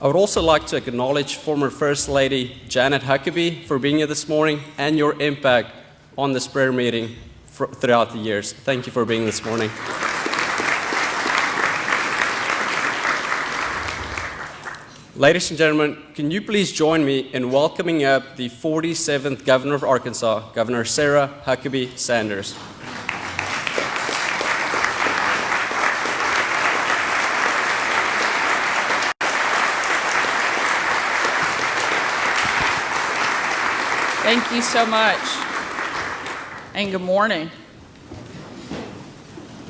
I would also like to acknowledge former First Lady Janet Huckabee for being here this morning and your impact on this prayer meeting throughout the years. Thank you for being this morning. Ladies and gentlemen, can you please join me in welcoming up the 47th Governor of Arkansas, Governor Sarah Huckabee Sanders. Thank you so much, and good morning.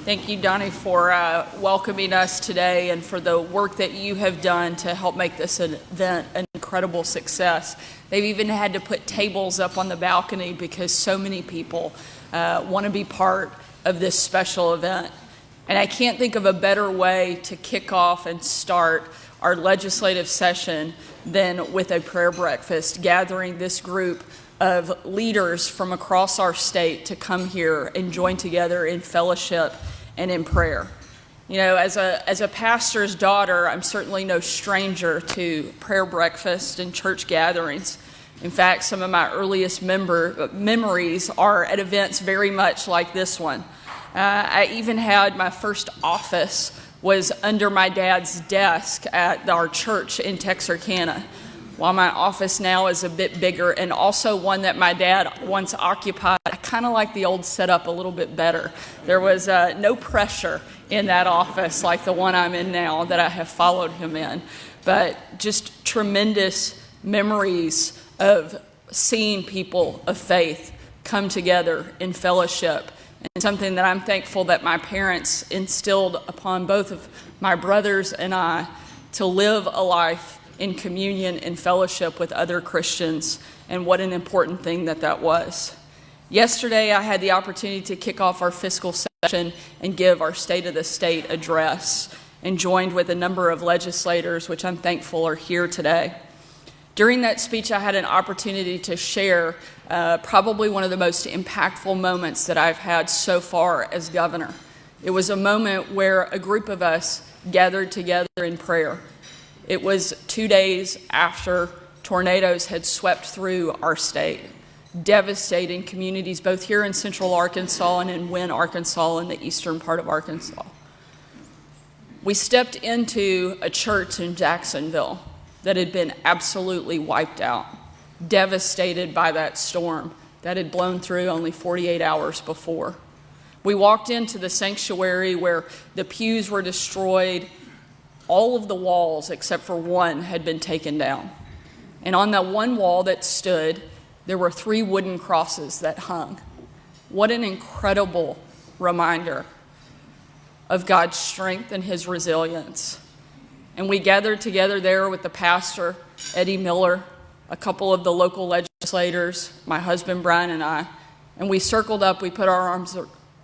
Thank you, Donnie, for welcoming us today and for the work that you have done to help make this event an incredible success. They've even had to put tables up on the balcony because so many people want to be part of this special event. And I can't think of a better way to kick off and start our legislative session than with a prayer breakfast, gathering this group of leaders from across our state to come here and join together in fellowship and in prayer. You know, as a pastor's daughter, I'm certainly no stranger to prayer breakfast and church gatherings. In fact, some of my earliest memories are at events very much like this one. I even had my first office was under my dad's desk at our church in Texarkana, while my office now is a bit bigger and also one that my dad once occupied. I kind of like the old setup a little bit better. There was no pressure in that office like the one I'm in now that I have followed him in, but just tremendous memories of seeing people of faith come together in fellowship, and something that I'm thankful that my parents instilled upon both of my brothers and I to live a life in communion and fellowship with other Christians, and what an important thing that was. Yesterday, I had the opportunity to kick off our fiscal session and give our State of the State address, and joined with a number of legislators, which I'm thankful are here today. During that speech, I had an opportunity to share probably one of the most impactful moments that I've had so far as governor. It was a moment where a group of us gathered together in prayer. It was 2 days after tornadoes had swept through our state, devastating communities both here in central Arkansas and in Wynne, Arkansas, in the eastern part of Arkansas. We stepped into a church in Jacksonville that had been absolutely wiped out, devastated by that storm that had blown through only 48 hours before. We walked into the sanctuary where the pews were destroyed. All of the walls, except for one, had been taken down. And on that one wall that stood, there were 3 wooden crosses that hung. What an incredible reminder of God's strength and his resilience. And we gathered together there with the pastor, Eddie Miller, a couple of the local legislators, my husband Brian and I, and we circled up, we put our arms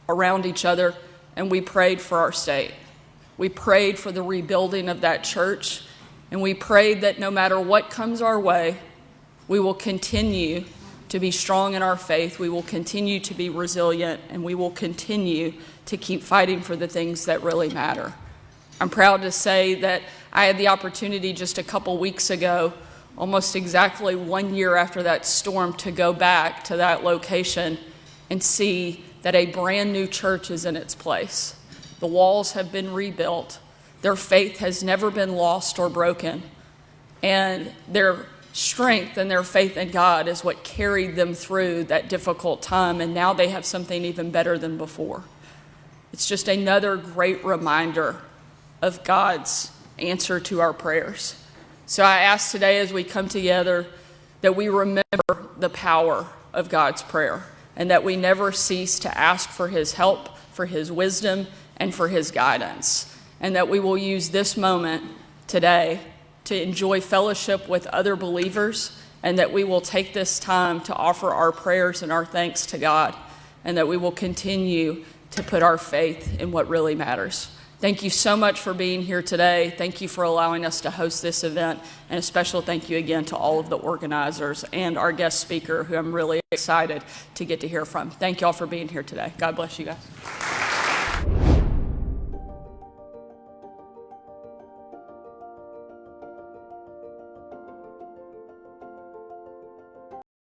around each other, and we prayed for our state. We prayed for the rebuilding of that church, and we prayed that no matter what comes our way, we will continue to be strong in our faith, we will continue to be resilient, and we will continue to keep fighting for the things that really matter. I'm proud to say that I had the opportunity just a couple weeks ago, almost exactly 1 year after that storm, to go back to that location and see that a brand new church is in its place. The walls have been rebuilt. Their faith has never been lost or broken. And their strength and their faith in God is what carried them through that difficult time. And now they have something even better than before. It's just another great reminder of God's answer to our prayers. So I ask today as we come together that we remember the power of God's prayer, and that we never cease to ask for his help, for his wisdom, and for his guidance, and that we will use this moment today to enjoy fellowship with other believers, and that we will take this time to offer our prayers and our thanks to God, and that we will continue to put our faith in what really matters. Thank you so much for being here today. Thank you for allowing us to host this event, and a special thank you again to all of the organizers and our guest speaker, who I'm really excited to get to hear from. Thank you all for being here today. God bless you guys.